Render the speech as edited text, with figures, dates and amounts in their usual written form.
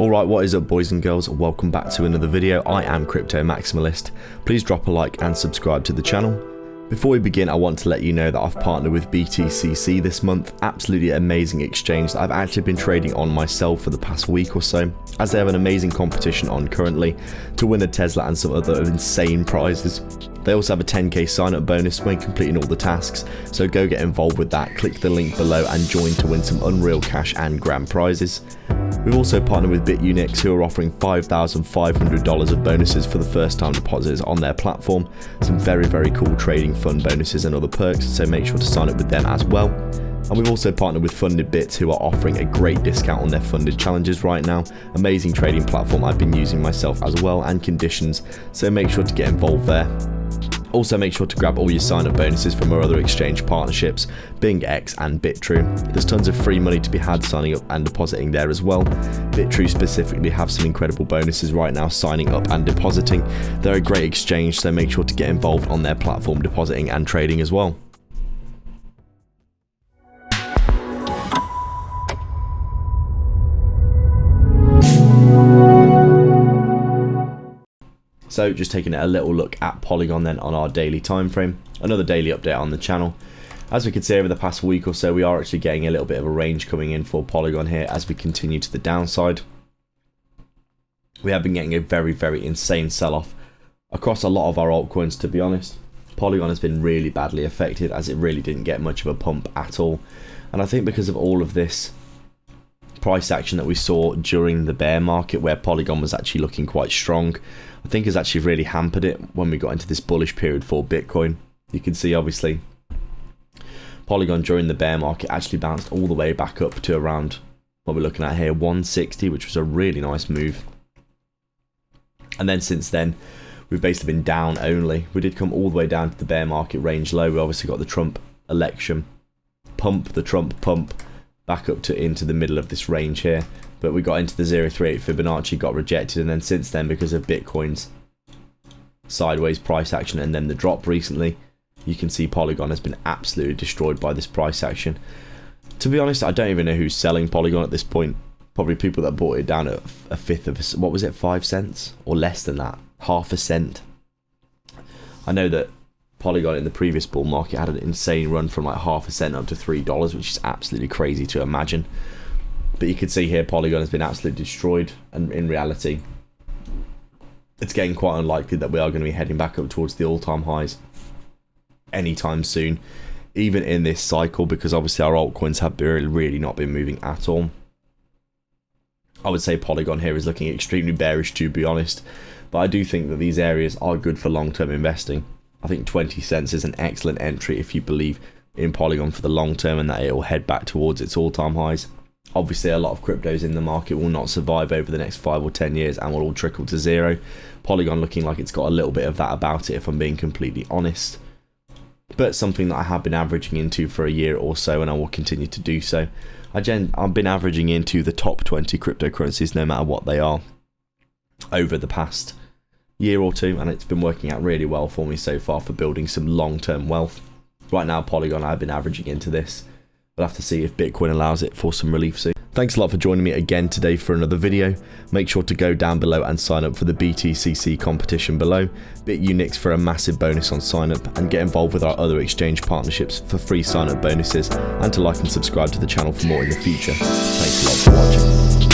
Alright, what is up boys and girls, welcome back to another video. I am Crypto Maximalist. Please drop a like and subscribe to the channel. Before we begin, I want to let you know that I've partnered with BTCC this month. Absolutely amazing exchange that I've actually been trading on myself for the past week or so, as they have an amazing competition on currently to win a Tesla and some other insane prizes. They also have a 10k sign up bonus when completing all the tasks, so go get involved with that. Click the link below and join to win some unreal cash and grand prizes. We've also partnered with BitUnix, who are offering $5,500 of bonuses for the first time deposits on their platform. Some very cool trading fund bonuses and other perks, so make sure to sign up with them as well. And we've also partnered with Funded Bits, who are offering a great discount on their funded challenges right now. Amazing trading platform I've been using myself as well, and conditions, so make sure to get involved there. Also make sure to grab all your sign up bonuses from our other exchange partnerships, BingX and BitTrue. There's tons of free money to be had signing up and depositing there as well. BitTrue specifically have some incredible bonuses right now signing up and depositing. They're a great exchange, so make sure to get involved on their platform depositing and trading as well. So just taking a little look at Polygon then on our daily time frame, another daily update on the channel. As we can see over the past week or so, we are actually getting a little bit of a range coming in for Polygon here as we continue to the downside. We have been getting a very insane sell-off across a lot of our altcoins, to be honest. Polygon has been really badly affected as it really didn't get much of a pump at all. And I think because of all of this price action that we saw during the bear market, where Polygon was actually looking quite strong, I think has actually really hampered it when we got into this bullish period for Bitcoin. You can see obviously Polygon during the bear market actually bounced all the way back up to around what we're looking at here, 160, which was a really nice move. And then since then we've basically been down only. We did come all the way down to the bear market range low. We obviously got the Trump election pump, the Trump pump back up to into the middle of this range here, but we got into the 0.38 Fibonacci, got rejected, and then since then, because of Bitcoin's sideways price action and then the drop recently, you can see Polygon has been absolutely destroyed by this price action. To be honest, I don't even know who's selling Polygon at this point. Probably people that bought it down at a fifth of a, what was it, 5 cents or less than that, half a cent. I know that Polygon in the previous bull market had an insane run from like half a cent up to $3, which is absolutely crazy to imagine. But you can see here Polygon has been absolutely destroyed, and in reality it's getting quite unlikely that we are going to be heading back up towards the all-time highs anytime soon, even in this cycle, because obviously our altcoins have really not been moving at all. I would say Polygon here is looking extremely bearish, to be honest, but I do think that these areas are good for long-term investing. I think 20 cents is an excellent entry if you believe in Polygon for the long term and that it will head back towards its all-time highs. Obviously a lot of cryptos in the market will not survive over the next 5 or 10 years and will all trickle to zero. Polygon looking like it's got a little bit of that about it, if I'm being completely honest. But something that I have been averaging into for a year or so, and I will continue to do so. I've been averaging into the top 20 cryptocurrencies no matter what they are over the past year or two, and it's been working out really well for me so far for building some long-term wealth. Right now Polygon, I've been averaging into this. We'll have to see if Bitcoin allows it for some relief soon. Thanks a lot for joining me again today for another video. Make sure to go down below and sign up for the BTCC competition below, BitUnix for a massive bonus on sign up, and get involved with our other exchange partnerships for free sign up bonuses, and to like and subscribe to the channel for more in the future. Thanks a lot for watching.